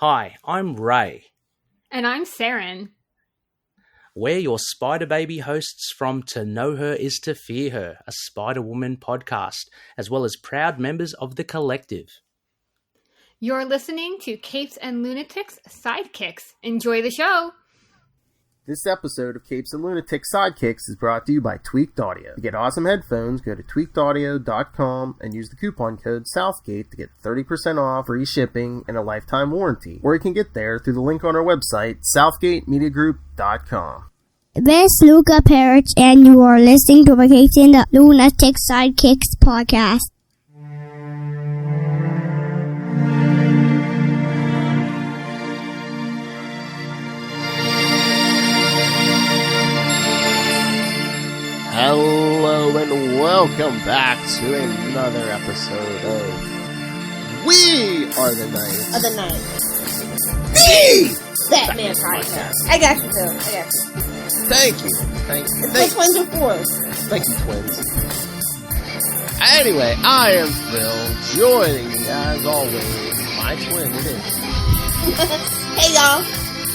Hi, I'm Ray. And I'm Saren. We're your Spider Baby hosts from To Know Her Is to Fear Her, a Spider-Woman podcast, as well as proud members of the collective. You're listening to Capes and Lunatics Sidekicks. Enjoy the show! This episode of Capes and Lunatics Sidekicks is brought to you by Tweaked Audio. To get awesome headphones, go to tweakedaudio.com and use the coupon code Southgate to get 30% off, free shipping, and a lifetime warranty. Or you can get there through the link on our website, southgatemediagroup.com. This is Luca Perich, and you are listening to the Capes and the Lunatics Sidekicks podcast. Hello and welcome back to another episode of We Are the Knights of the Night. The Batman podcast. I got you, Phil. I got you. Thank you. It's twins and fours. Thank you, twins. Anyway, I am Phil, joining me as always, my twin, it is. Hey y'all,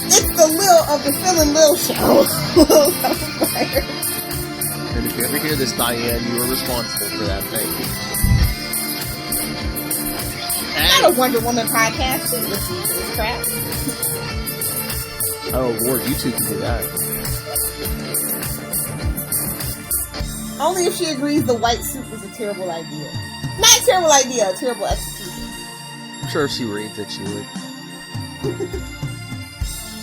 it's the Lil of the Phil and Lil show. And if you ever hear this, Diane, you are responsible for that. Thank you. Not a Wonder Woman podcast. She listens to this crap. Oh, Lord, you two can do that. Only if she agrees the white suit was a terrible idea. Not a terrible idea, a terrible execution. I'm sure if she reads it, she would.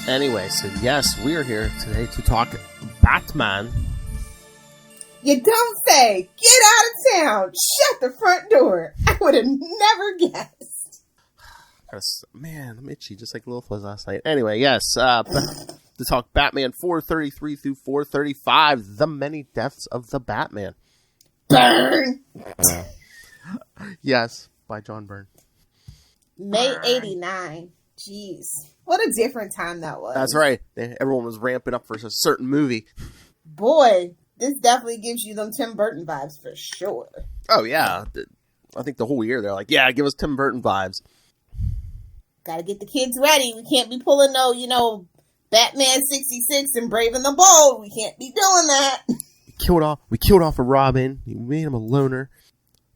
Anyway, so yes, we are here today to talk Batman. You don't say, get out of town, shut the front door. I would have never guessed. Man, I'm itchy, just like Lilith was last night. Anyway, yes, to talk Batman 433 through 435, The Many Deaths of the Batman. Burn! Yes, by John Byrne. May 89. Jeez. What a different time that was. That's right. Everyone was ramping up for a certain movie. Boy, this definitely gives you them Tim Burton vibes for sure. Oh, yeah. I think the whole year they're like, yeah, give us Tim Burton vibes. Gotta get the kids ready. We can't be pulling Batman 66 and Brave and the Bold. We can't be doing that. We killed off a Robin. We made him a loner.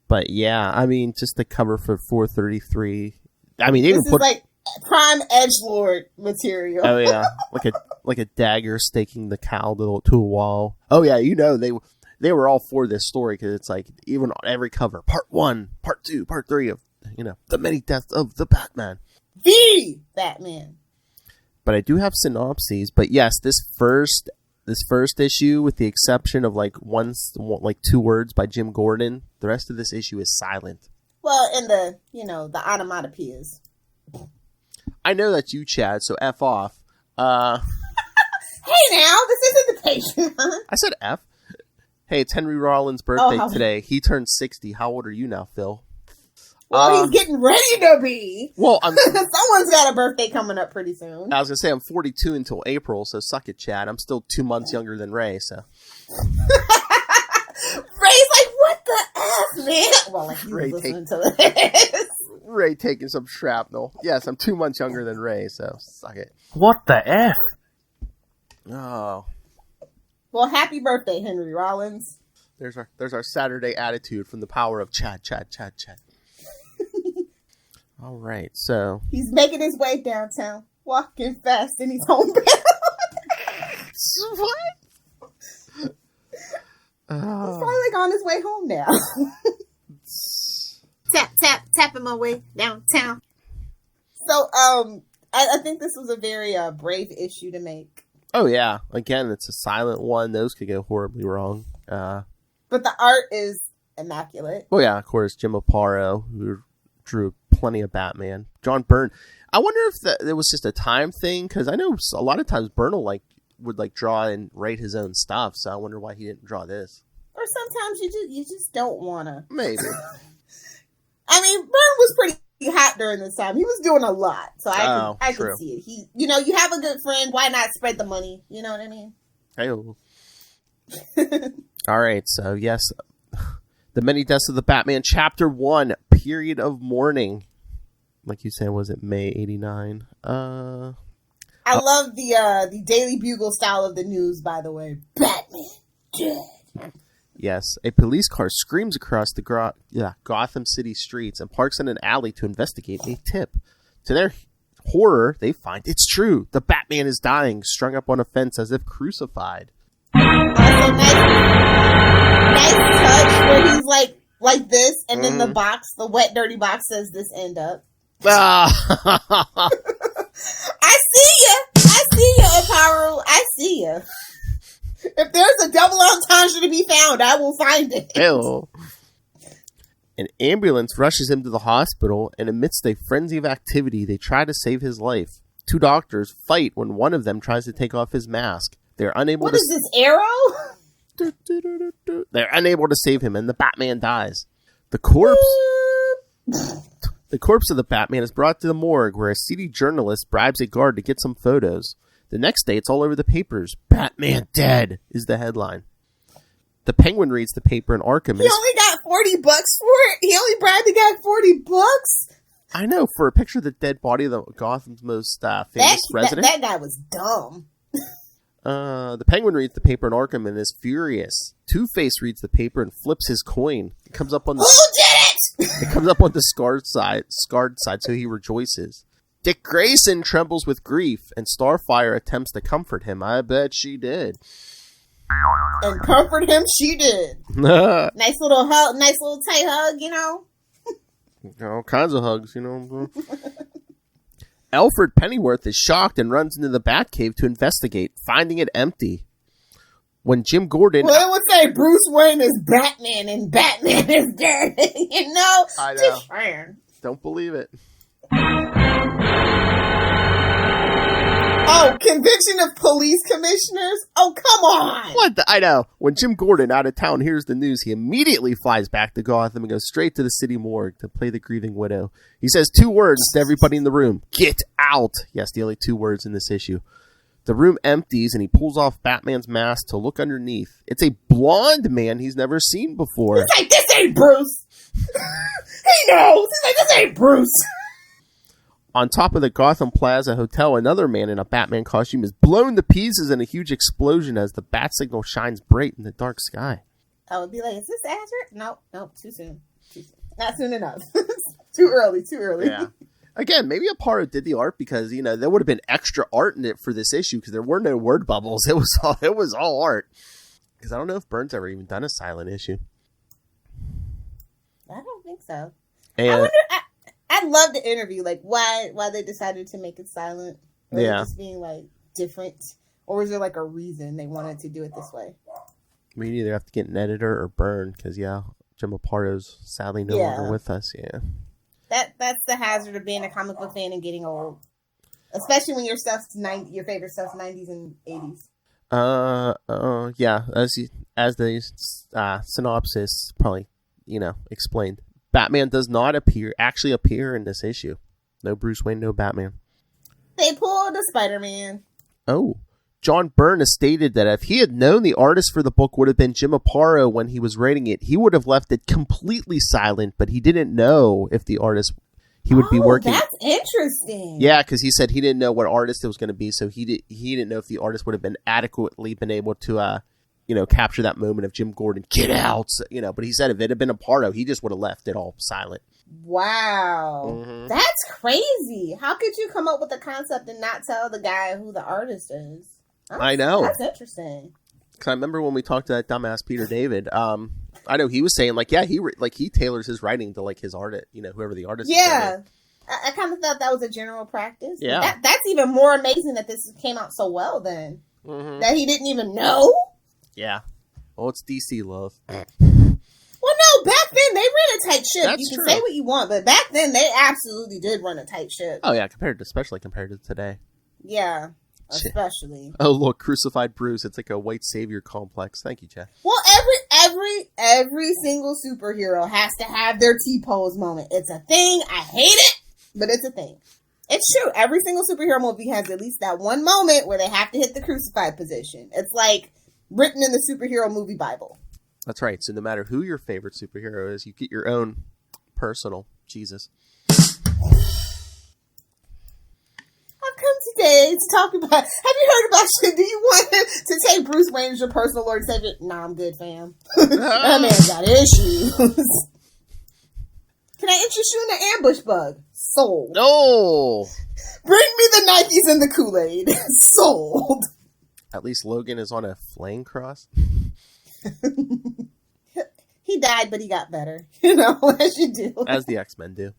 But yeah, I mean, just the cover for 433. I mean, they even put like prime edgelord material. Oh yeah, like a dagger staking the cowl to a wall. Oh yeah, they were all for this story because it's like even on every cover, part 1, part 2, part 3 of The Many Deaths of the Batman. The Batman. But I do have synopses. But yes, this first issue, with the exception of like 2 words by Jim Gordon, the rest of this issue is silent. Well, and the onomatopoeias. I know that's you, Chad, so F off. Hey now, this isn't the Patreon. I said F. Hey, it's Henry Rollins' birthday today. He turned 60. How old are you now, Phil? Well, he's getting ready to be. Well, someone's got a birthday coming up pretty soon. I was going to say, I'm 42 until April, so suck it, Chad. I'm still 2 months younger than Ray, so. Ray's like, what the F, man? Well, like, he's listening to this. Ray taking some shrapnel. Yes, I'm 2 months younger than Ray, so suck it. What the F? Oh. Well, happy birthday, Henry Rollins. There's our Saturday attitude from the power of Chad. All right, so. He's making his way downtown, walking fast in his homebound. What? He's probably like on his way home now. Tapping my way downtown. So, I think this was a very brave issue to make. Oh yeah, again, it's a silent one. Those could go horribly wrong. But the art is immaculate. Oh yeah, of course, Jim Aparo, who drew plenty of Batman. John Byrne. I wonder if it was just a time thing, because I know a lot of times Byrne would draw and write his own stuff. So I wonder why he didn't draw this. Or sometimes you just don't wanna. Maybe. I mean, Byrne was pretty hot during this time. He was doing a lot, so I could see it. You have a good friend. Why not spread the money? You know what I mean? Hey-o. All right, so yes, The Many Deaths of the Batman, Chapter 1, Period of Mourning. like you said, was it May 89? I love the Daily Bugle style of the news, by the way. Batman dead. Yes, a police car screams across the Gotham City streets and parks in an alley to investigate a tip. To their horror, they find it's true. The Batman is dying, strung up on a fence as if crucified. Also, nice touch where he's like this, and then the box, the wet, dirty box says "This end up." I see you, Aparo. I see you. If there's a double entendre to be found, I will find it. Ew. An ambulance rushes him to the hospital, and amidst a frenzy of activity, they try to save his life. Two doctors fight when one of them tries to take off his mask. They're unable What is this, Arrow? They're unable to save him, and the Batman dies. The corpse of the Batman is brought to the morgue, where a seedy journalist bribes a guard to get some photos. The next day, it's all over the papers. "Batman dead" is the headline. The Penguin reads the paper in Arkham. He only got $40 for it? He only bribed the guy $40? I know, for a picture of the dead body of Gotham's most famous resident. That guy was dumb. The Penguin reads the paper in Arkham and is furious. Two-Face reads the paper and flips his coin. It comes up on the Who did it? It comes up on the scarred side, so he rejoices. Dick Grayson trembles with grief, and Starfire attempts to comfort him. I bet she did. And comfort him, she did. Nice little hug, nice little tight hug, you know. All kinds of hugs, you know. Alfred Pennyworth is shocked and runs into the Batcave to investigate, finding it empty. When Jim Gordon... Well, it would say Bruce Wayne is Batman and Batman is dead. You know? I know. Just fair. Don't believe it. Oh, conviction of police commissioners? Oh, come on! What? I know. When Jim Gordon, out of town, hears the news, he immediately flies back to Gotham and goes straight to the city morgue to play the grieving widow. He says 2 words to everybody in the room. Get out! Yes, the only 2 words in this issue. The room empties and he pulls off Batman's mask to look underneath. It's a blonde man he's never seen before. He's like, this ain't Bruce! He knows! He's like, this ain't Bruce! On top of the Gotham Plaza Hotel, another man in a Batman costume is blown to pieces in a huge explosion as the bat signal shines bright in the dark sky. I would be like, is this accurate? No, too soon. Not soon enough. Too early. Yeah. Again, maybe Aparo did the art because, you know, there would have been extra art in it for this issue because there were no word bubbles. It was all art. Because I don't know if Byrne's ever even done a silent issue. I don't think so. And I wonder... I'd love to interview, like, why they decided to make it silent. Or just being, like, different. Or was there, like, a reason they wanted to do it this way? We'd either have to get an editor or Byrne, because, Jim Aparo's sadly no longer with us, That's the hazard of being a comic book fan and getting old. Especially when your your favorite stuff's 90s and 80s. As the synopsis probably, explained. Batman does not actually appear in this issue. No Bruce Wayne, no Batman. They pulled a Spider-Man. Oh. John Byrne has stated that if he had known the artist for the book would have been Jim Aparo when he was writing it, he would have left it completely silent, but he didn't know if the artist he would be working. That's interesting. Yeah, because he said he didn't know what artist it was going to be, so he didn't know if the artist would have been adequately been able to capture that moment of Jim Gordon, get out, but he said if it had been Aparo, he just would have left it all silent. Wow. Mm-hmm. That's crazy. How could you come up with a concept and not tell the guy who the artist is? I know. That's interesting. Because I remember when we talked to that dumbass Peter David, I know he was saying, he tailors his writing to, his art, whoever the artist is. Yeah. I kind of thought that was a general practice. Yeah. That's even more amazing that this came out so well then. Mm-hmm. That he didn't even know? Yeah. Well, it's DC love. Well, no, back then they ran a tight ship. That's you can true. say what you want, but back then they absolutely did run a tight ship. Oh, yeah, especially compared to today. Yeah, especially. Oh, look, crucified Bruce. It's like a white savior complex. Thank you, Jeff. Well, every single superhero has to have their T-pose moment. It's a thing. I hate it, but it's a thing. It's true. Every single superhero movie has at least that one moment where they have to hit the crucified position. It's like written in the superhero movie Bible. That's right. So no matter who your favorite superhero is, you get your own personal Jesus. birthday to talk about. Have you heard about shit? Do you want to take Bruce Wayne as your personal Lord Savior? Nah, I'm good, fam. That man's got issues. Can I interest you in the ambush bug? Sold. No! Bring me the Nikes and the Kool-Aid. Sold. At least Logan is on a flame cross. He died, but he got better. You know, as you do. As the X-Men do.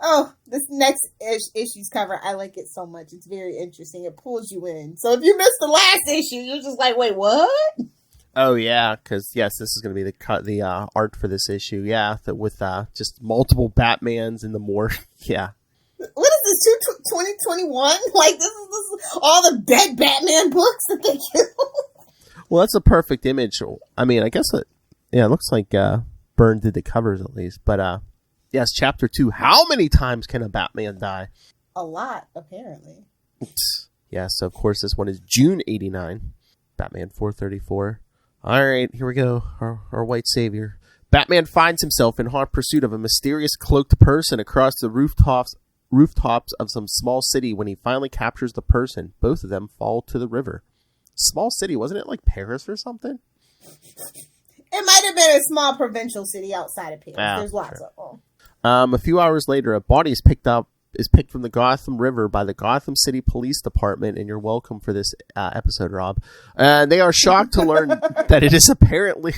Oh, this next issue's cover, I like it so much. It's very interesting. It pulls you in. So if you missed the last issue, you're just like, wait, what? Oh, yeah, because, yes, this is going to be the art for this issue. Yeah, with just multiple Batmans in the morgue. Yeah. What is this, 2021? Like, this is all the dead Batman books that they killed? Well, that's a perfect image. I mean, I guess it looks like Byrne did the covers at least. But, yes, chapter 2. How many times can a Batman die? A lot, apparently. Yeah, so, of course, this one is June 89. Batman 434. All right, here we go. Our white savior. Batman finds himself in hot pursuit of a mysterious cloaked person across the rooftops of some small city. When he finally captures the person, both of them fall to the river. Small city, wasn't it like Paris or something? It might have been a small provincial city outside of Paris. There's lots of them. A few hours later, a body is picked from the Gotham River by the Gotham City Police Department, and you're welcome for this episode, Rob. And they are shocked to learn that it is apparently...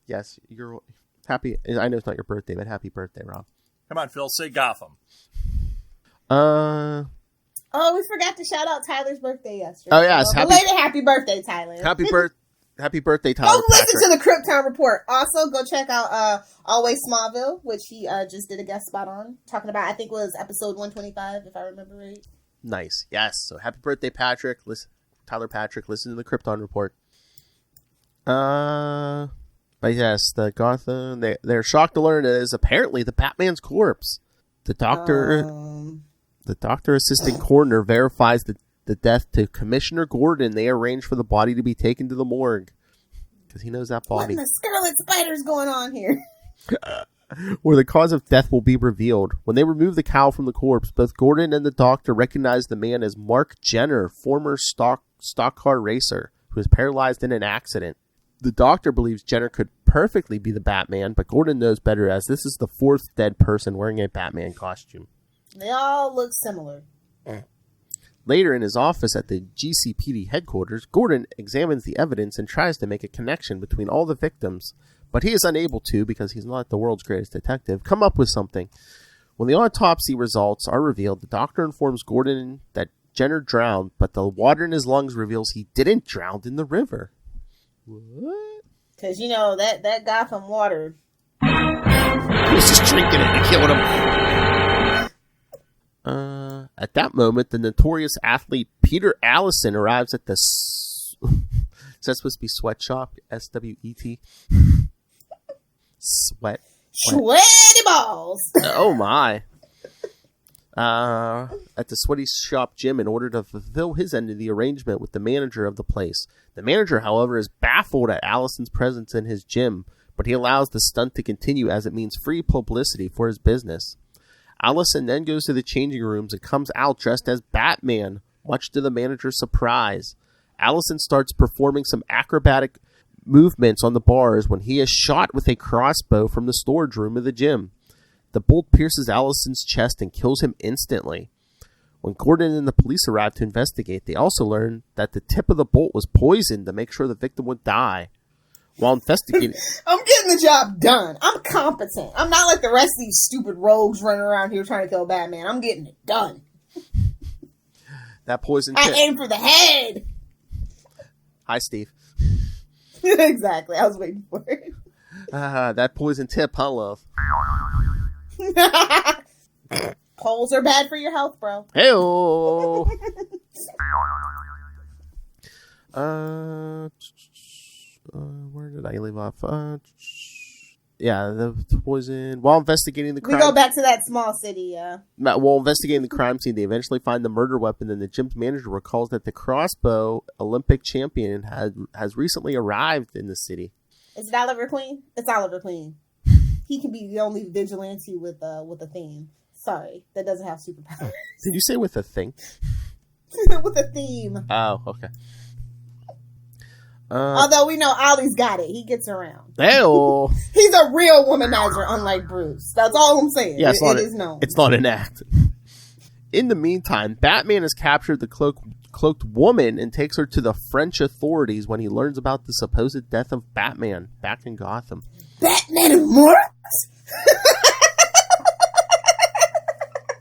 yes, you're happy. I know it's not your birthday, but happy birthday, Rob. Come on, Phil, say Gotham. Oh, we forgot to shout out Tyler's birthday yesterday. Oh, yes. Belated happy birthday, Tyler. Happy birthday, Tyler. Go listen to the Krypton Report. Also, go check out Always Smallville, which he just did a guest spot on, talking about, I think it was episode 125, if I remember right. Nice. Yes. So happy birthday, Patrick. Tyler Patrick, listen to the Krypton Report. But yes, the Gotham, they're shocked to learn it is apparently the Batman's corpse. The doctor assistant coroner verifies the death to Commissioner Gordon. They arrange for the body to be taken to the morgue because he knows that body. What in the Scarlet Spider's going on here? Where the cause of death will be revealed. When they remove the cowl from the corpse, both Gordon and the doctor recognize the man as Mark Jenner, former stock car racer who was paralyzed in an accident. The doctor believes Jenner could perfectly be the Batman, but Gordon knows better as this is the fourth dead person wearing a Batman costume. They all look similar. Later in his office at the GCPD headquarters, Gordon examines the evidence and tries to make a connection between all the victims, but he is unable to, because he's not the world's greatest detective, come up with something. When the autopsy results are revealed, the doctor informs Gordon that Jenner drowned, but the water in his lungs reveals he didn't drown in the river. What? Because, you know, that Gotham water... He was just drinking it and killed him. At that moment, the notorious athlete Peter Allison arrives at the... Is that supposed to be sweatshop? S-W-E-T? Sweat. Sweaty balls! Oh, my. At the sweaty shop gym in order to fulfill his end of the arrangement with the manager of the place. The manager, however, is baffled at Allison's presence in his gym, but he allows the stunt to continue as it means free publicity for his business. Allison then goes to the changing rooms and comes out dressed as Batman, much to the manager's surprise. Allison starts performing some acrobatic movements on the bars when he is shot with a crossbow from the storage room of the gym. The bolt pierces Allison's chest and kills him instantly. When Gordon and the police arrive to investigate, they also learn that the tip of the bolt was poisoned to make sure the victim would die. While investigating... I'm getting the job done. I'm competent. I'm not like the rest of these stupid rogues running around here trying to kill Batman. I'm getting it done. That poison tip... I aim for the head! Hi, Steve. Exactly. I was waiting for it. That poison tip, huh, love? Poles are bad for your health, bro. Hey-oh! Where did I leave off? Yeah, the poison. While investigating the crime... We go back to that small city, While investigating the crime scene, they eventually find the murder weapon, and the gym's manager recalls that the crossbow Olympic champion has recently arrived in the city. Is it Oliver Queen? It's Oliver Queen. He can be the only vigilante with a theme. Sorry, that doesn't have superpowers. Did you say with a thing? With a theme. Oh, okay. Although we know Ollie's got it. He gets around. Hey-oh. He's a real womanizer, unlike Bruce. That's all I'm saying. Yeah, it is known. It's not an act. In the meantime, Batman has captured the cloaked woman and takes her to the French authorities when he learns about the supposed death of Batman back in Gotham. Batman and Morris?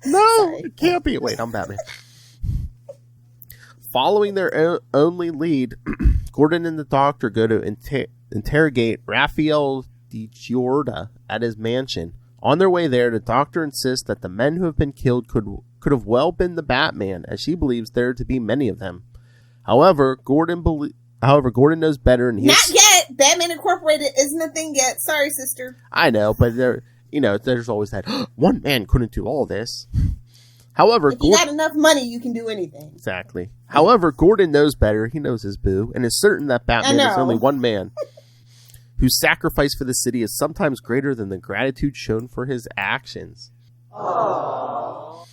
No, it can't be. Wait, I'm Batman. Following their only lead, Gordon and the Doctor go to interrogate Raphael DiGiorda at his mansion. On their way there, the Doctor insists that the men who have been killed could have well been the Batman, as she believes there to be many of them. However, Gordon knows better, and not yet. Batman Incorporated isn't a thing yet. Sorry, sister. I know, but there's always that one man couldn't do all this. However, if you got enough money, you can do anything. Exactly. However, Gordon knows better. He knows his boo, and is certain that Batman is only one man whose sacrifice for the city is sometimes greater than the gratitude shown for his actions. Aww.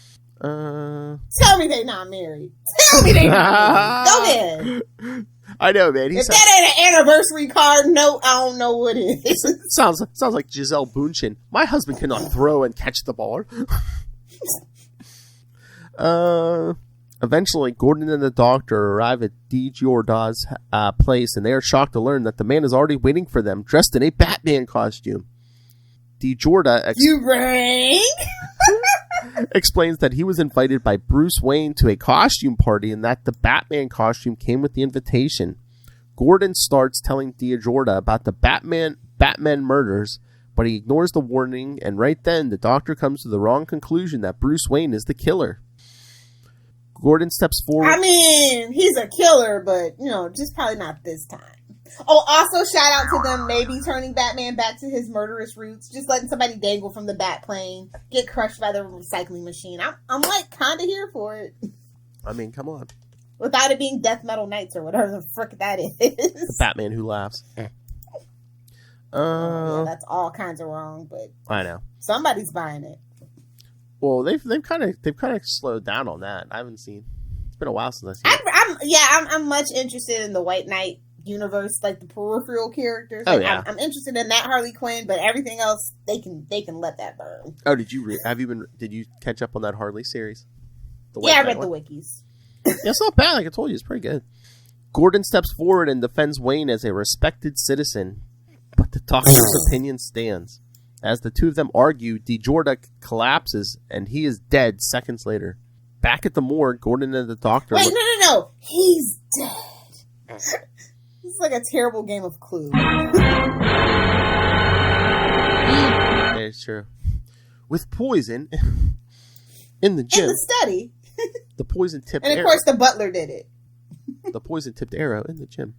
Tell me they not married. Tell me they not married. Go ahead. I know, man. If that ain't an anniversary card, no, I don't know what it is. Sounds like Giselle Bündchen. My husband cannot throw and catch the ball. Eventually, Gordon and the Doctor arrive at DiGiorda's place, and they are shocked to learn that the man is already waiting for them, dressed in a Batman costume. DiGiorda explains that he was invited by Bruce Wayne to a costume party, and that the Batman costume came with the invitation. Gordon starts telling DiGiorda about the Batman murders, but he ignores the warning, and right then, the Doctor comes to the wrong conclusion that Bruce Wayne is the killer. Gordon steps forward. I mean, he's a killer, but, just probably not this time. Oh, also shout out to them maybe turning Batman back to his murderous roots. Just letting somebody dangle from the bat plane, get crushed by the recycling machine. I'm like, kind of here for it. I mean, come on. Without it being Death Metal Knights or whatever the frick that is. The Batman who laughs. Yeah, that's all kinds of wrong, but I know. Somebody's buying it. Well, they've kind of slowed down on that. I haven't seen. It's been a while since I've seen it. I'm much interested in the White Knight universe, like the peripheral characters. Oh, yeah. I'm interested in that Harley Quinn, but everything else they can let that burn. Oh, did you catch up on that Harley series? I read the wikis. Yeah, it's not bad. Like I told you, it's pretty good. Gordon steps forward and defends Wayne as a respected citizen, but the Doctor's opinion stands. As the two of them argue, DiGiorda collapses, and he is dead seconds later. Back at the morgue, Gordon and the Doctor... Wait, no. He's dead. It's like a terrible game of Clue. Yeah, it's true. With poison in the gym. In the study. The poison-tipped arrow. And, of course, the butler did it. The poison-tipped arrow in the gym.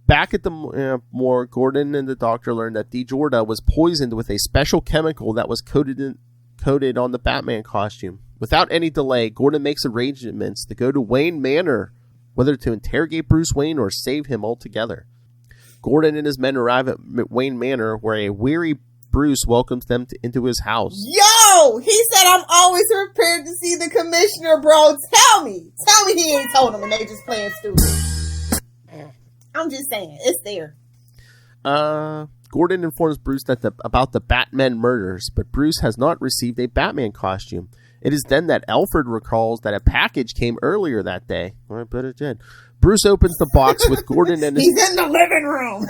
Back at the morgue, Gordon and the Doctor learned that DiGiorda was poisoned with a special chemical that was coated on the Batman costume. Without any delay, Gordon makes arrangements to go to Wayne Manor, whether to interrogate Bruce Wayne or save him altogether. Gordon and his men arrive at Wayne Manor, where a weary Bruce welcomes them into his house. Yo! He said, I'm always prepared to see the commissioner, bro. Tell me he ain't told him and they just playing stupid. I'm just saying, it's there. Gordon informs Bruce about the Batman murders, but Bruce has not received a Batman costume. It is then that Alfred recalls that a package came earlier that day. I bet it did. Bruce opens the box with Gordon and his... He's in the living room!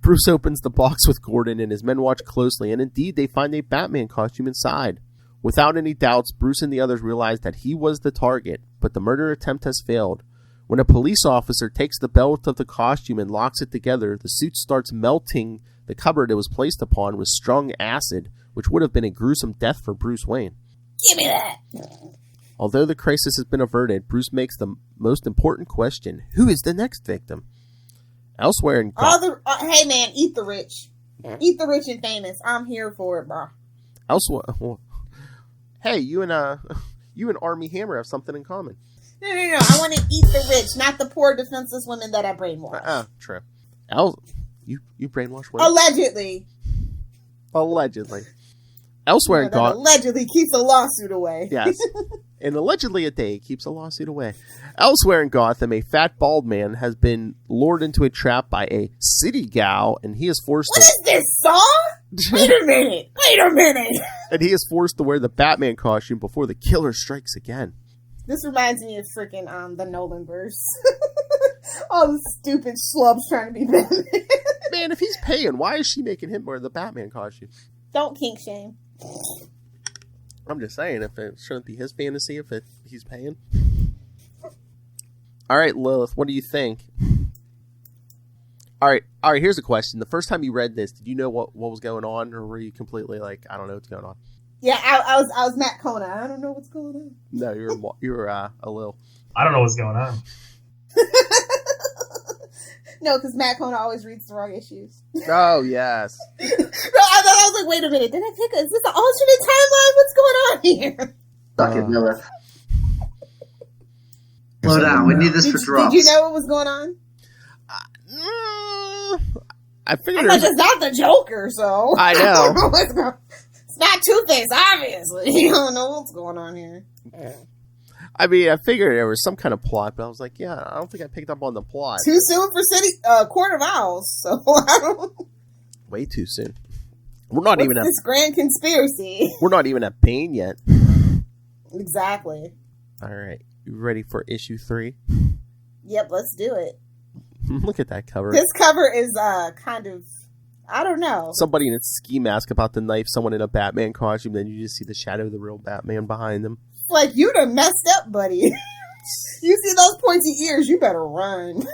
Bruce opens the box with Gordon and his men watch closely, and indeed they find a Batman costume inside. Without any doubts, Bruce and the others realize that he was the target, but the murder attempt has failed. When a police officer takes the belt of the costume and locks it together, the suit starts melting the cupboard it was placed upon with strong acid, which would have been a gruesome death for Bruce Wayne. Give me that! Although the crisis has been averted, Bruce makes the most important question: who is the next victim? Elsewhere in hey man, eat the rich. Eat the rich and famous. I'm here for it, bro. Elsewhere, hey, you and Armie Hammer have something in common. No. I want to eat the rich, not the poor, defenseless women that I brainwash. True. You brainwash women? Allegedly. Elsewhere in Gotham, allegedly keeps a lawsuit away. Yes. And allegedly a day keeps a lawsuit away. Elsewhere in Gotham, a fat bald man has been lured into a trap by a city gal, and he is forced What is this, Saw? Wait a minute. And he is forced to wear the Batman costume before the killer strikes again. This reminds me of freaking the Nolanverse. All the stupid schlubs trying to be Batman. Man, if he's paying, why is she making him wear the Batman costume? Don't kink shame. I'm just saying, if it shouldn't be his fantasy if he's paying. All right, Lilith, what do you think? All right. Here's a question. The first time you read this, did you know what was going on, or were you completely like, I don't know what's going on? Yeah, I was Matt Kona. I don't know what's going on. No, you were a Lil. I don't know what's going on. No, because Matt Kona always reads the wrong issues. Oh yes. No, I was like, wait a minute. Did I pick is this an alternate timeline? What's going on here? Suck it, Lilith. Slow down. We need this for drops. Did you know what was going on? I figured it's not the Joker, so I know. I don't know what's going on. It's not Two-Face, obviously. You don't know what's going on here. I mean, I figured there was some kind of plot, but I was like, yeah, I don't think I picked up on the plot. Too soon for Court of Owls, so I don't... Way too soon. We're not even at this grand conspiracy. We're not even at Bane yet. Exactly. All right, you ready for issue 3? Yep, let's do it. Look at that cover. This cover is kind of, I don't know. Somebody in a ski mask about to knife someone in a Batman costume, then you just see the shadow of the real Batman behind them. Like, you done messed up, buddy. You see those pointy ears, you better run.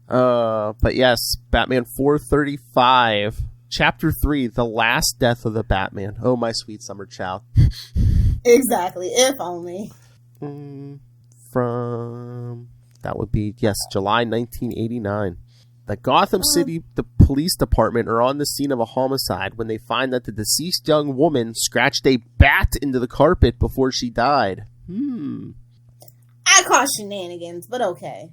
But yes, Batman 435, Chapter 3, The Last Death of the Batman. Oh, my sweet summer child. Exactly, if only. From, that would be, yes, July 1989. The Gotham City Police Department are on the scene of a homicide when they find that the deceased young woman scratched a bat into the carpet before she died. I call shenanigans, but okay.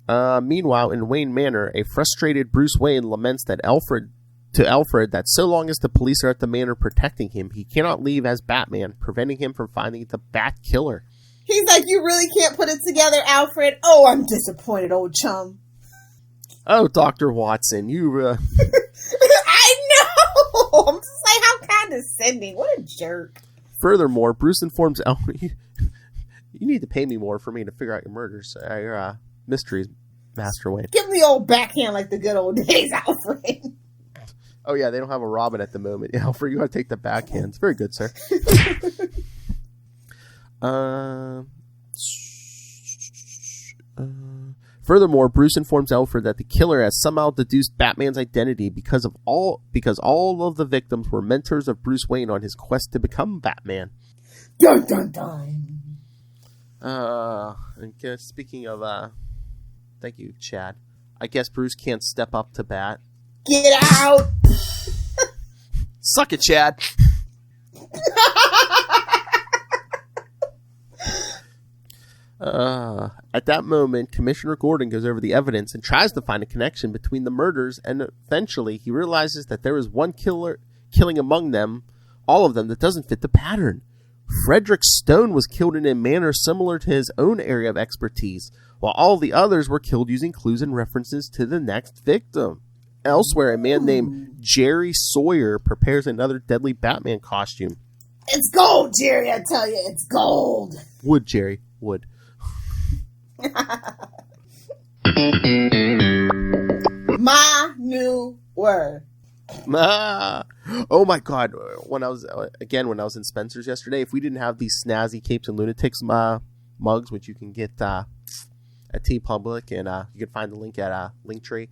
Meanwhile, in Wayne Manor, a frustrated Bruce Wayne laments that Alfred that so long as the police are at the manor protecting him, he cannot leave as Batman, preventing him from finding the Bat Killer. He's like, you really can't put it together, Alfred? Oh, I'm disappointed, old chum. Oh, Dr. Watson, you... I know! I'm just like, how condescending. What a jerk. Furthermore, Bruce informs Alfred, you need to pay me more for me to figure out your murders. Your mysteries, Master Wayne. Give me the old backhand like the good old days, Alfred. Oh, yeah, they don't have a Robin at the moment. Alfred, you gotta take the backhand. It's very good, sir. Furthermore, Bruce informs Alfred that the killer has somehow deduced Batman's identity because all of the victims were mentors of Bruce Wayne on his quest to become Batman. Dun dun dun. And speaking of, thank you, Chad. I guess Bruce can't step up to bat. Get out! Suck it, Chad. At that moment, Commissioner Gordon goes over the evidence and tries to find a connection between the murders, and eventually he realizes that there is one killing among them, all of them, that doesn't fit the pattern. Frederick Stone was killed in a manner similar to his own area of expertise, while all the others were killed using clues and references to the next victim. Elsewhere, a man named Jerry Sawyer prepares another deadly Batman costume. It's gold, Jerry, I tell you, it's gold. Wood, Jerry, wood. My new word. Oh my God! When I was in Spencer's yesterday, if we didn't have these snazzy Capes and Lunatics mugs, which you can get at TeePublic, and you can find the link at Linktree.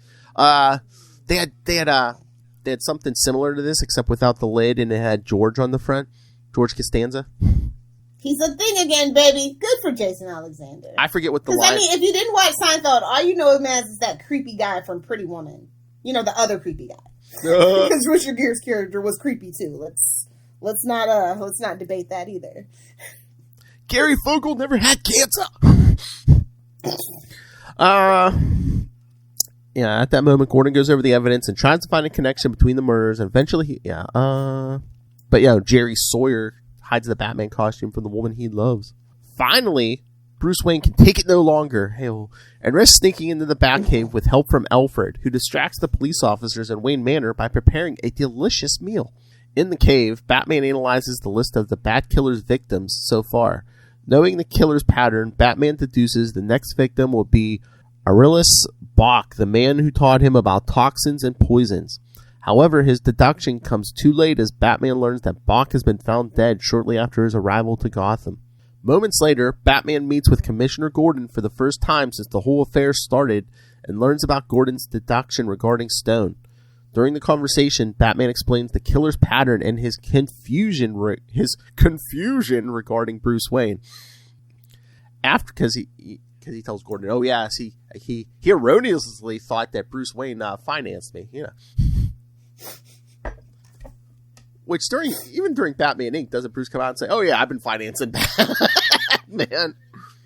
They had something similar to this, except without the lid, and it had George on the front. George Costanza. He's a thing again, baby. Good for Jason Alexander. I forget what the line... I mean, if you didn't watch Seinfeld, all you know him as is that creepy guy from Pretty Woman. You know, the other creepy guy. Because Richard Gere's character was creepy too. Let's not debate that either. Gary Fogel never had cancer. Yeah, at that moment, Gordon goes over the evidence and tries to find a connection between the murders, and eventually Jerry Sawyer hides the Batman costume from the woman he loves. Finally, Bruce Wayne can take it no longer, and risks sneaking into the Batcave with help from Alfred, who distracts the police officers in Wayne Manor by preparing a delicious meal. In the cave, Batman analyzes the list of the Bat-Killer's victims so far. Knowing the killer's pattern, Batman deduces the next victim will be Aurelius Bach, the man who taught him about toxins and poisons. However, his deduction comes too late as Batman learns that Bach has been found dead shortly after his arrival to Gotham. Moments later, Batman meets with Commissioner Gordon for the first time since the whole affair started and learns about Gordon's deduction regarding Stone. During the conversation, Batman explains the killer's pattern and his confusion regarding Bruce Wayne. Because he tells Gordon, "Oh yes, he erroneously thought that Bruce Wayne financed me." Which even during Batman Inc., doesn't Bruce come out and say, "Oh yeah, I've been financing Batman"?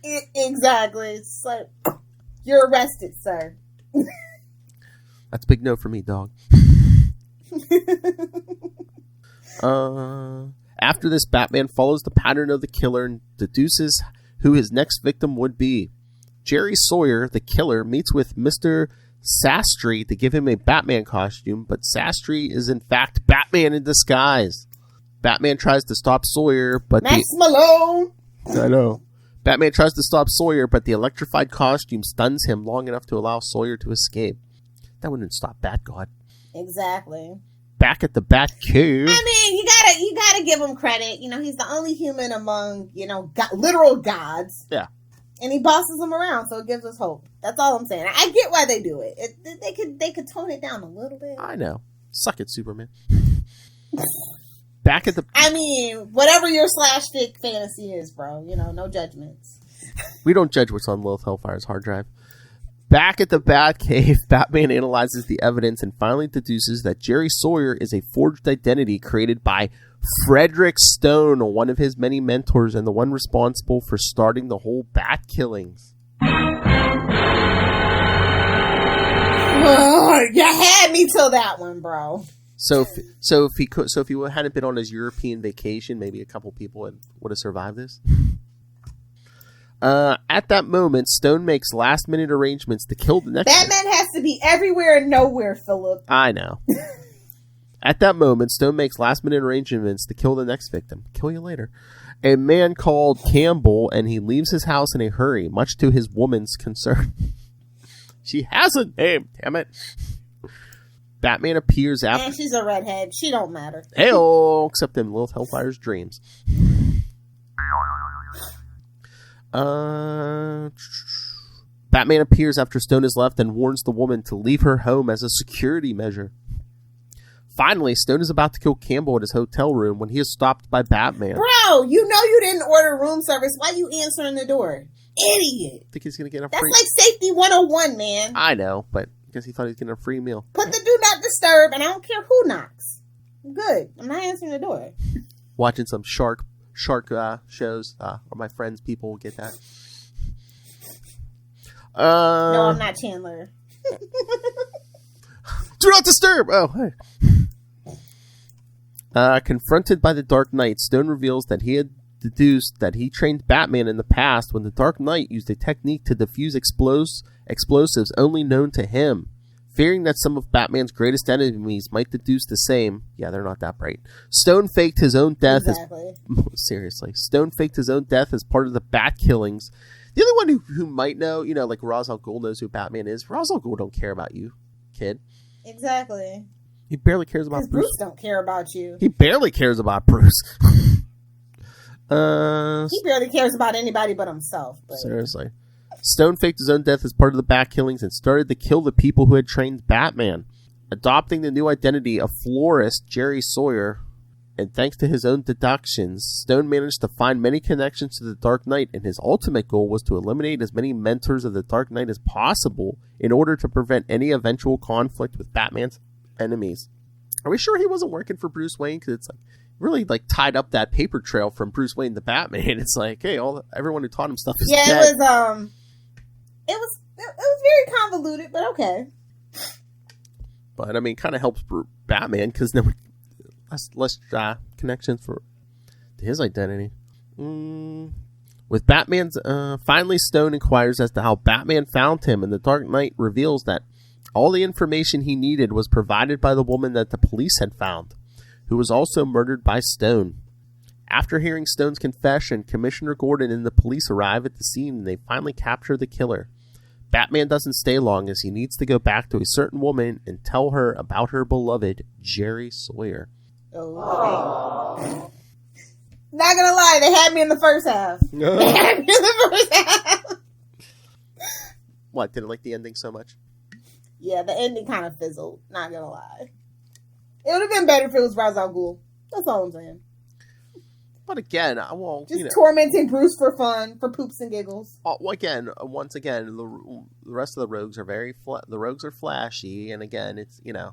Exactly. It's like, you're arrested, sir. That's a big no for me, dog. After this, Batman follows the pattern of the killer and deduces who his next victim would be. Jerry Sawyer, the killer, meets with Mr. Sastry to give him a Batman costume, but Sastry is in fact Batman in disguise. Batman tries to stop Sawyer, but Malone! I know. Batman tries to stop Sawyer, but the electrified costume stuns him long enough to allow Sawyer to escape. That wouldn't stop Batgod. Exactly. Back at the Batcave. I mean, you gotta give him credit. He's the only human among, literal gods. Yeah. And he bosses them around, so it gives us hope. That's all I'm saying. I get why they do it. They could tone it down a little bit. I know. Suck it, Superman. Back at the... I mean, whatever your /fic fantasy is, bro. No judgments. We don't judge what's on Lilith Hellfire's hard drive. Back at the Batcave, Batman analyzes the evidence and finally deduces that Jerry Sawyer is a forged identity created by Frederick Stone, one of his many mentors and the one responsible for starting the whole Bat killings. You had me till that one, bro. So if he hadn't been on his European vacation, maybe a couple people would have survived this. At that moment, Stone makes last-minute arrangements to kill the next... Batman has to be everywhere and nowhere, Philip. I know. At that moment, Stone makes last-minute arrangements to kill the next victim. Kill you later. A man called Campbell, and he leaves his house in a hurry, much to his woman's concern. She has a name, damn it. Batman appears after... And she's a redhead. She don't matter. Hey-oh, except in Lilith Hellfire's dreams. Batman appears after Stone has left and warns the woman to leave her home as a security measure. Finally, Stone is about to kill Campbell at his hotel room when he is stopped by Batman. Bro, you didn't order room service. Why you answering the door? Idiot. I think he's going to get a That's free... like safety 101, man. I know, but because he thought he was getting a free meal. Put the do not disturb, and I don't care who knocks. I'm good. I'm not answering the door. Watching some shark shows, or my friends' people will get that. No, I'm not Chandler. Do not disturb! Oh, hey. Confronted by the Dark Knight, Stone reveals that he had deduced that he trained Batman in the past when the Dark Knight used a technique to defuse explosives only known to him. Fearing that some of Batman's greatest enemies might deduce the same, yeah, they're not that bright. Stone faked his own death seriously. Stone faked his own death as part of the Bat killings. The only one who might know, like Ra's al Ghul knows who Batman is. Ra's al Ghul don't care about you, kid. Exactly. He barely cares about Bruce. Bruce don't care about you. He barely cares about Bruce. He barely cares about anybody but himself. But... Seriously. Stone faked his own death as part of the Bat killings and started to kill the people who had trained Batman. Adopting the new identity of florist Jerry Sawyer, and thanks to his own deductions, Stone managed to find many connections to the Dark Knight, and his ultimate goal was to eliminate as many mentors of the Dark Knight as possible in order to prevent any eventual conflict with Batman's enemies. Are we sure he wasn't working for Bruce Wayne? Because it's really tied up that paper trail from Bruce Wayne to Batman. It's like, hey, everyone who taught him stuff is dead. It was very convoluted, but okay. But, I mean, it kind of helps Batman because no one... less connections to his identity. With Batman's... finally, Stone inquires as to how Batman found him, and the Dark Knight reveals that all the information he needed was provided by the woman that the police had found, who was also murdered by Stone. After hearing Stone's confession, Commissioner Gordon and the police arrive at the scene and they finally capture the killer. Batman doesn't stay long as he needs to go back to a certain woman and tell her about her beloved Jerry Sawyer. Oh. Not gonna lie, they had me in the first half. They had me in the first half. What, didn't like the ending so much? Yeah, the ending kind of fizzled. Not gonna lie. It would have been better if it was Ra's al Ghul. That's all I'm saying. But again, just tormenting Bruce for fun, for poops and giggles. Once again, the rest of the rogues are the rogues are flashy, and again, it's the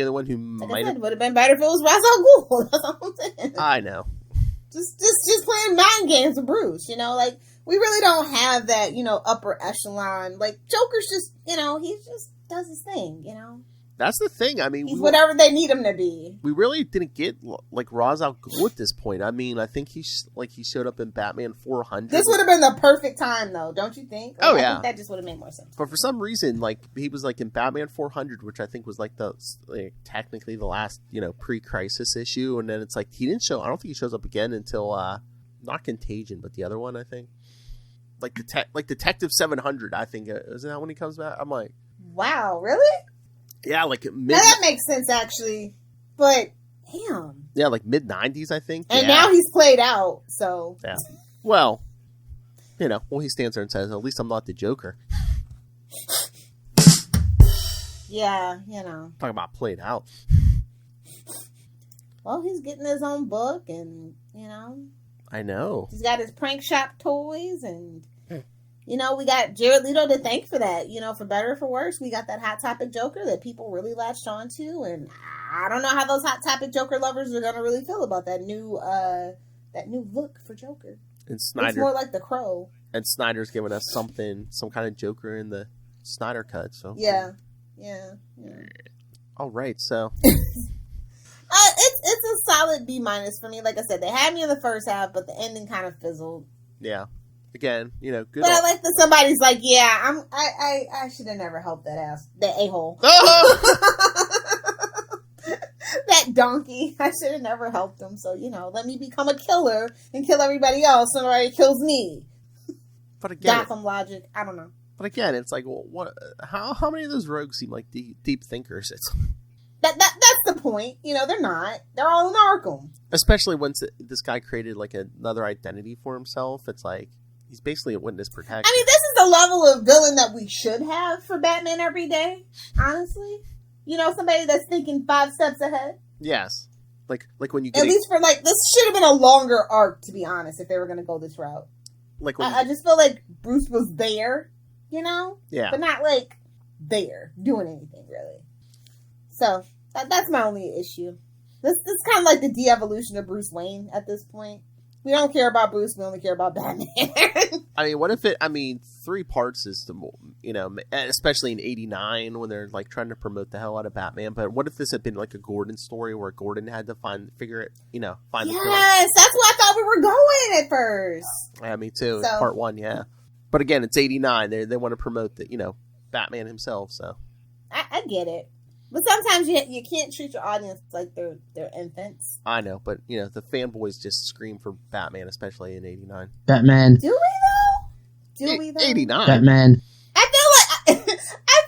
other one who might have would have been better if it was Ra's al Ghul. That's all I'm saying. I know. Just playing mind games with Bruce. Like we really don't have that. Upper echelon. Like Joker's just he just does his thing. That's the thing. I mean, he's whatever they need him to be. We really didn't get like Ra's al Ghul at this point. I mean, I think he showed up in Batman 400. This would have been the perfect time, though, don't you think? I think that just would have made more sense. But for some reason, like he was like in Batman 400, which I think was like technically the last pre-crisis issue, and then it's like he didn't show. I don't think he shows up again until not Contagion, but the other one. I think like Detective 700. I think isn't that when he comes back? I'm like, wow, really? Yeah, like now that makes sense actually, but damn. Yeah, like mid-90s, I think. And now he's played out, so. Yeah. Well, he stands there and says, "At least I'm not the Joker." Yeah, Talking about played out. Well, he's getting his own book, and I know. He's got his prank shop toys, and. We got Jared Leto to thank for that. For better or for worse, we got that Hot Topic Joker that people really latched on to, and I don't know how those Hot Topic Joker lovers are gonna really feel about that new look for Joker. And Snyder, it's more like the Crow. And Snyder's giving us some kind of Joker in the Snyder cut. So yeah. All right, so it's a solid B- for me. Like I said, they had me in the first half, but the ending kind of fizzled. Yeah. Again, good. But I like that somebody's like, yeah, I should have never helped that a-hole. That donkey. I should have never helped him. So, let me become a killer and kill everybody else so nobody kills me. But again, Gotham logic. I don't know. But again, it's like, well, what? How many of those rogues seem like deep thinkers? It's that's the point. They're not. They're all in Arkham. Especially once this guy created like another identity for himself. It's like, he's basically a witness protection. I mean, this is the level of villain that we should have for Batman every day, honestly. Somebody that's thinking 5 steps ahead. Yes. Like when you get... At least for, this should have been a longer arc, to be honest, if they were going to go this route. Like I just feel like Bruce was there, Yeah. But not, there, doing anything, really. So, that's my only issue. This is kind of like the de-evolution of Bruce Wayne at this point. We don't care about Bruce. We only care about Batman. I mean, what if 3 parts is the, especially in '89 when they're trying to promote the hell out of Batman. But what if this had been like a Gordon story where Gordon had to find the killer? Yes, that's what I thought we were going at first. Yeah, me too. So, part 1, yeah. But again, it's '89. They want to promote the Batman himself. So I get it. But sometimes you can't treat your audience like they're infants. I know, but the fanboys just scream for Batman, especially in '89. Batman. Do we though? '89. Batman. I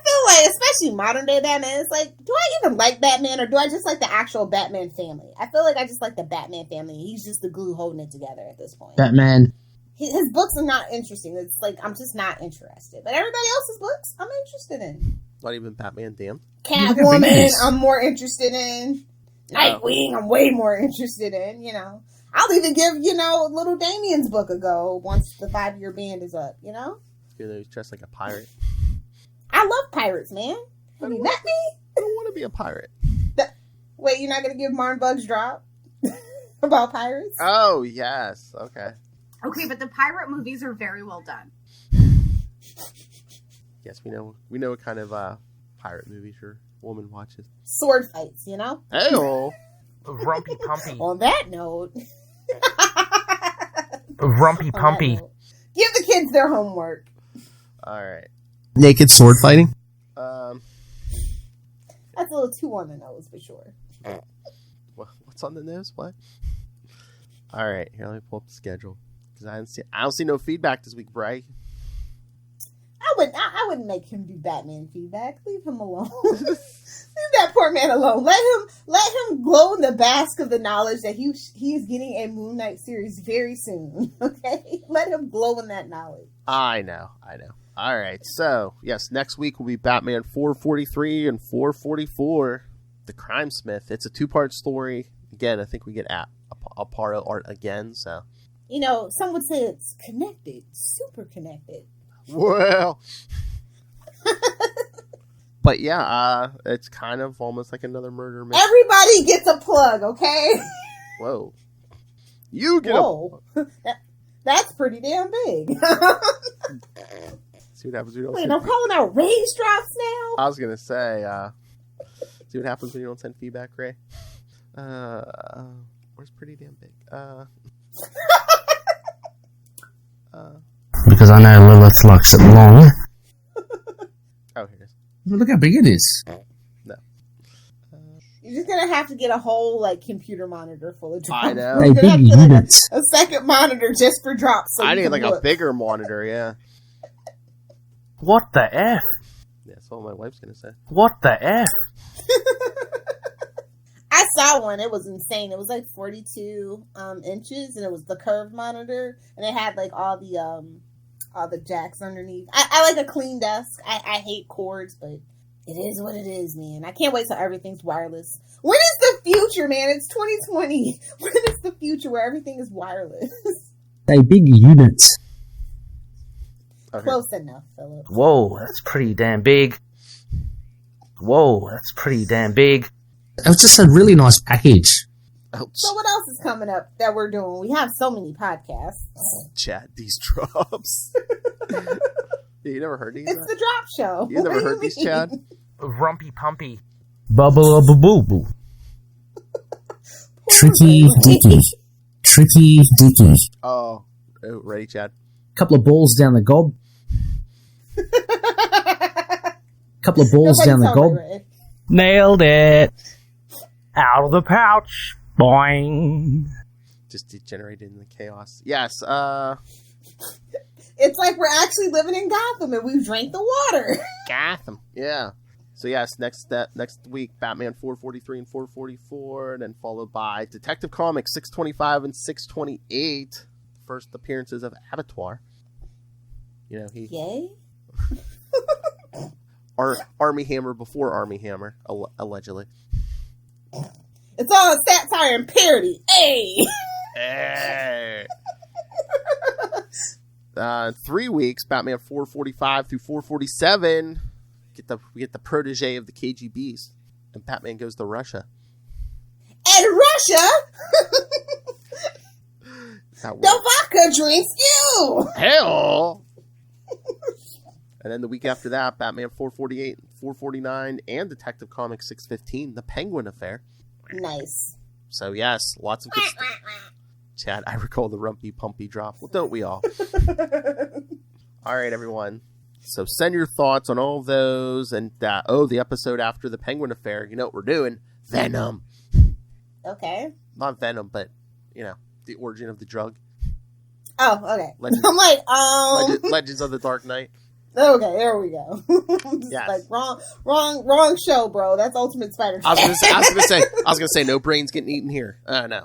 feel like, especially modern day Batman, it's like, do I even like Batman or do I just like the actual Batman family? I feel like I just like the Batman family. He's just the glue holding it together at this point. Batman. His books are not interesting. It's like I'm just not interested. But everybody else's books, I'm interested in. Not even Batman Damned. Catwoman, I'm more interested in. Nightwing, I'm way more interested in, I'll even give, little Damien's book a go once the 5-year ban is up, He's dressed like a pirate. I love pirates, man. Have you met me? I don't want to be a pirate. Wait, you're not going to give Marn Bugs drop about pirates? Oh, yes. Okay. Okay, but the pirate movies are very well done. Yes, we know what kind of pirate movies you're woman watches. Sword fights, you know? Hey-oh. Rumpy pumpy. On that note. Rumpy pumpy. Give the kids their homework. Alright. Naked sword fighting? That's a little too on the nose, for sure. What's on the nose? What? Alright, here, let me pull up the schedule. Because I don't see no feedback this week, Bray. I wouldn't make him do Batman feedback. Leave him alone. Leave that poor man alone. Let him glow in the bask of the knowledge that he is getting a Moon Knight series very soon. Okay? Let him glow in that knowledge. I know. Alright, so, yes, next week will be Batman 443 and 444, The Crime Smith. It's a 2-part story. Again, I think we get a part of art again, so. You know, some would say it's connected. Super connected. Well. But yeah, it's kind of almost like another murder mystery. Everybody gets a plug, okay? Whoa. You get That's pretty damn big. See what happens when you don't Wait, I'm calling out raise drops now? I was going to say, see what happens when you don't send feedback, Ray? Where's pretty damn big? Because I know Lilith likes it long. Oh, here it is. Look how big it is. No. You're just gonna have to get a whole computer monitor full of drops. I know. Hey, You're gonna big have to units. a second monitor just for drops. So I you need can like a look. bigger monitor, yeah. What the F? Yeah, that's what my wife's going to say. What the F? I saw one. It was insane. It was like 42 inches, and it was the curved monitor, and it had like all the jacks underneath. I like a clean desk. I hate cords, but it is what it is, man. I can't wait till everything's wireless. When is the future, man? It's 2020. When is the future where everything is wireless? Hey, big units. Okay. Close enough, Philip. Whoa, that's pretty damn big. Whoa, that's pretty damn big. It was just a really nice package. Ouch. So what else is coming up that we're doing? We have so many podcasts. Chad, these drops. Yeah, you never heard these? It's the drop show. You never What do heard these, mean? Chad? Rumpy pumpy. Bubble boo boo. Tricky dicky. Tricky dicky. Oh, ready, Chad? Couple of balls down the gob. Couple of balls Nobody down the tell me, gob. Ray. Nailed it. Out of the pouch. Boing. Just degenerated into chaos. Yes, It's like we're actually living in Gotham and we drank the water. Gotham. Yeah. So yes, next week, Batman 443 and 444, and then followed by Detective Comics 625 and 628. First appearances of Abattoir. You know, he Yay? Army Hammer before Army Hammer, allegedly. It's all satire and parody. Hey! Hey. 3 weeks, Batman 445 through 447. We get the protege of the KGBs, and Batman goes to Russia. And Russia? That The vodka drinks you! hell. And then the week after that, Batman 448, 449, and Detective Comics 615, The Penguin Affair. Nice. So yes, lots of good stuff. Chad, I recall the Rumpy Pumpy drop. Well, don't we all? All right, everyone. So send your thoughts on all of those, and the episode after the Penguin Affair. You know what we're doing? Venom. Okay. Not Venom, but the origin of the drug. Oh, okay. Legends. I'm like, Legends of the Dark Knight. Okay, there we go. Just Yes. like wrong show, bro. That's Ultimate Spider. I was gonna say, no brains getting eaten here. No.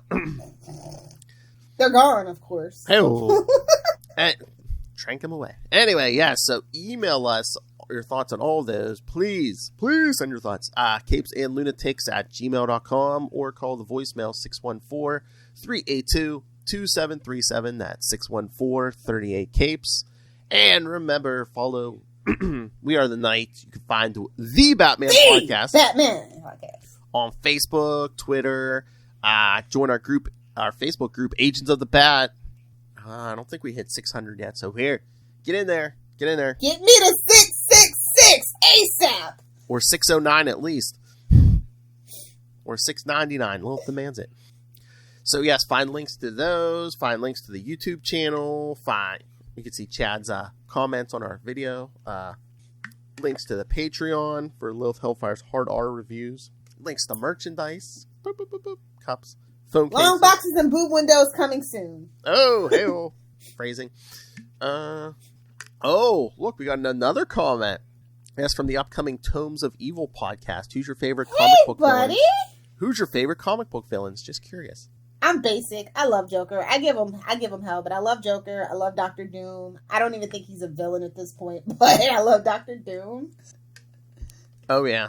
They're gone, of course. Hell. Trank them away. Anyway, yeah, so email us your thoughts on all those. Please send your thoughts. capesandlunatics@gmail.com or call the voicemail 614-382-2737. That's 614-38-CAPES. And remember, follow We Are the Night. You can find the Batman Podcast. Batman Podcast. On Facebook, Twitter. Join our Facebook group, Agents of the Bat. I don't think we hit 600 yet, so here, get in there. Get me to 666 ASAP. Or $6.09 at least. Or $6.99. Lilith demands it. So yes, find links to those. Find links to the YouTube channel. You can see Chad's comments on our video. Links to the Patreon for Lilith Hellfire's Hard R reviews. Links to merchandise. Boop, boop, boop, boop. Cups. Phone cases. Long boxes and boob windows coming soon. Oh, hey-oh. Phrasing. Look, we got another comment. That's from the upcoming Tomes of Evil podcast. Who's your favorite comic book villain? Who's your favorite comic book villains? Just curious. I'm basic. I love Joker. I give him hell, but I love Joker. I love Dr. Doom. I don't even think he's a villain at this point, but I love Dr. Doom. Oh yeah.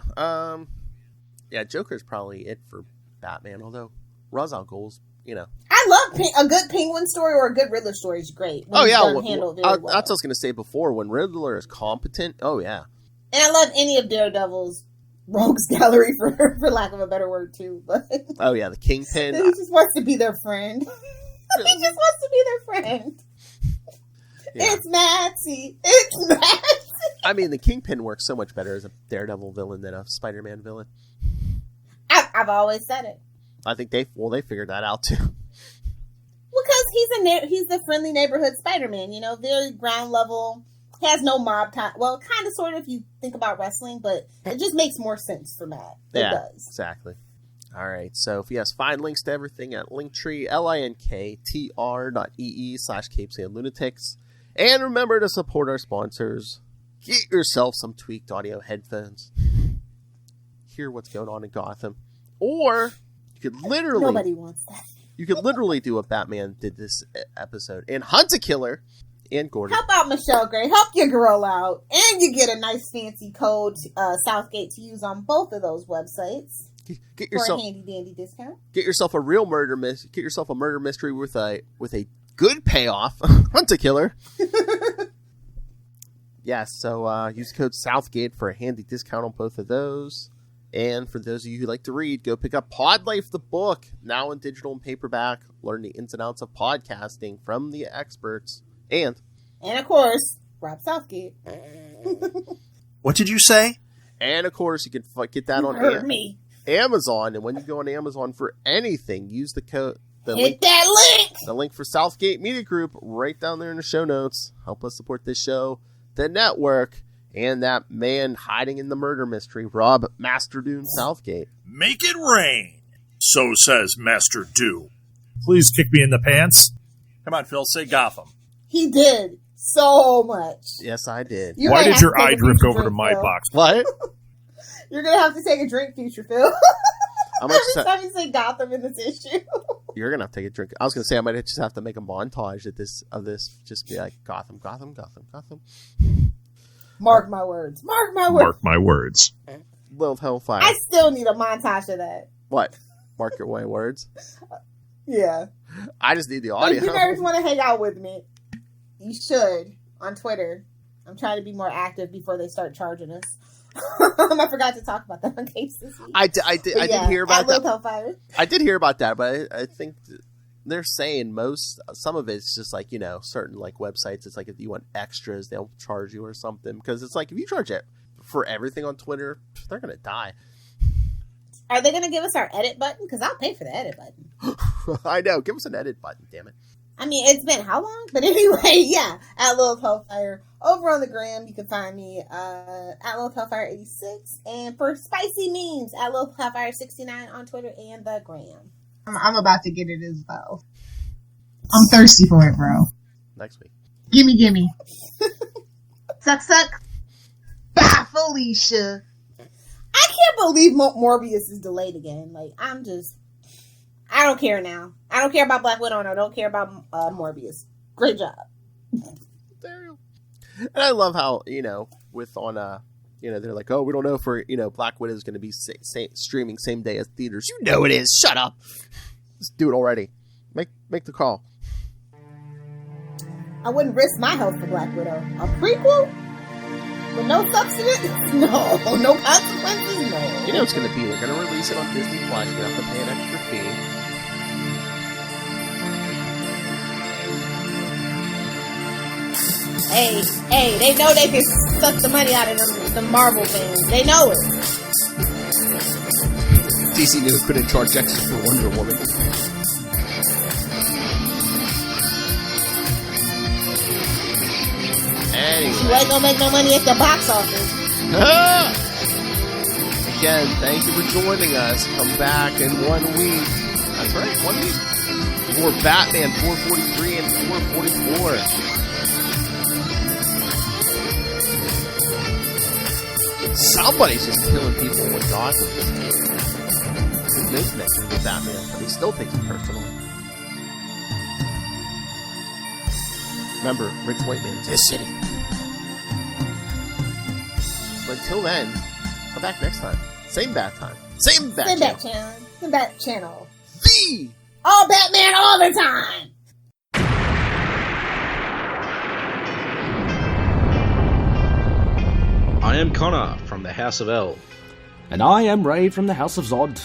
Yeah, Joker's probably it for Batman, although Ra's al Ghul's, I love a good Penguin story or a good Riddler story is great. Oh yeah, handled very well. That's what I was going to say before. When Riddler is competent, oh yeah. And I love any of Daredevil's rogues gallery, for lack of a better word, too. But oh yeah, the Kingpin. He just wants to be their friend. He just wants to be their friend. Yeah. It's Matsy. It's Matsy. I mean, the Kingpin works so much better as a Daredevil villain than a Spider-Man villain. I've always said it. I think they figured that out too. Because he's the friendly neighborhood Spider-Man, very ground level. He has no mob time. Well, kind of, sort of, if you think about wrestling, but it just makes more sense for Matt. It does. Exactly. All right. So, yes, find links to everything at Linktree, linktr.ee/capesandlunatics. And remember to support our sponsors. Get yourself some tweaked audio headphones. Hear what's going on in Gotham. Or you could literally... Nobody wants that. You could literally do what Batman did this episode and hunt a killer. And Gordon. Help out Michelle Gray. Help your girl out. And you get a nice fancy code, Southgate, to use on both of those websites. Get yourself for a handy dandy discount. Get yourself a real murder mystery with a good payoff. Hunt a killer. Yes, so use code Southgate for a handy discount on both of those. And for those of you who like to read, go pick up Pod Life the book, now in digital and paperback. Learn the ins and outs of podcasting from the experts. And of course, Rob Southgate. What did you say? And of course, you can get that on Amazon. And when you go on Amazon for anything, use the code. Hit that link! The link for Southgate Media Group right down there in the show notes. Help us support this show, the network, and that man hiding in the murder mystery, Rob Master Doom Southgate. Make it rain, so says Master Doom. Please kick me in the pants. Come on, Phil, say Gotham. He did so much. Yes, I did. Why did your eye drift over to my box? What? You're going to have to take a drink, Future Phil. Every time you say Gotham in this issue. You're going to have to take a drink. I was going to say I might just have to make a montage of this. Just be like, Gotham, Gotham, Gotham, Gotham. Mark my words. Mark my words. Mark my words. Lilith Hellfire. I still need a montage of that. What? Mark your words? Yeah. I just need the audio. If you guys want to hang out with me, you should on Twitter. I'm trying to be more active before they start charging us. I forgot to talk about that on Capes this week. I did hear about that. Hellfire. I did hear about that, but I think they're saying some of it's just like, certain like websites. It's like if you want extras, they'll charge you or something. Because it's like if you charge it for everything on Twitter, they're gonna die. Are they gonna give us our edit button? Because I'll pay for the edit button. I know. Give us an edit button, damn it. I mean, it's been how long? But anyway, yeah, at Lilith Hellfire. Over on the gram, you can find me at Lilith Hellfire 86. And for spicy memes, at Lilith Hellfire 69 on Twitter and the gram. I'm about to get it as well. I'm thirsty for it, bro. Next week. Gimme. Suck. Bye, Felicia. I can't believe Morbius is delayed again. Like, I don't care now. I don't care about Black Widow and I don't care about Morbius. Great job. And I love how, with on, they're like, oh, we don't know if Black Widow is going to be streaming same day as theaters. You know it is. Shut up. Just do it already. Make the call. I wouldn't risk my health for Black Widow. A prequel? With no substance? No. No consequences? No. You know it's going to be. They're going to release it on Disney Plus. You're going to have to pay an extra fee. Hey, they know they can suck the money out of the Marvel things. They know it. DC knew it couldn't charge extra for Wonder Woman. Anyway. She ain't gonna make no money at the box office. Again, thank you for joining us. Come back in 1 week. That's right, 1 week. For Batman 443 and 444. Somebody's just killing people with Gotham. Who knows next with Batman, but he still takes it personally. Remember, Rich White Man's his city. But until then, come back next time. Same bat time. Same bat channel. Same bat channel. The all Batman all the time. I am Connor from the House of L. And I am Ray from the House of Zod.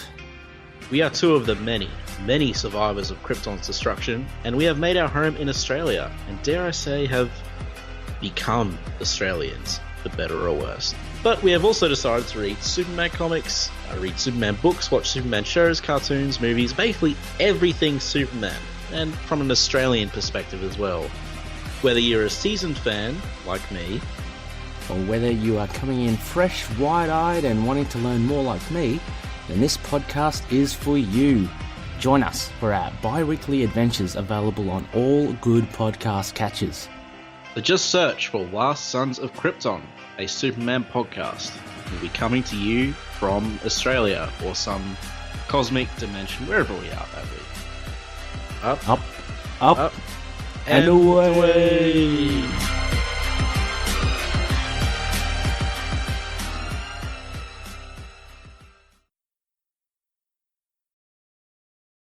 We are two of the many survivors of Krypton's destruction, and we have made our home in Australia, and dare I say, have become Australians, for better or worse. But we have also decided to read Superman comics, read Superman books, watch Superman shows, cartoons, movies, basically everything Superman, and from an Australian perspective as well. Whether you're a seasoned fan, like me, or whether you are coming in fresh, wide-eyed and wanting to learn more like me, then this podcast is for you. Join us for our bi-weekly adventures available on all good podcast catchers. So just search for Last Sons of Krypton, a Superman podcast. We'll be coming to you from Australia or some cosmic dimension, wherever we are that week. Up, and away.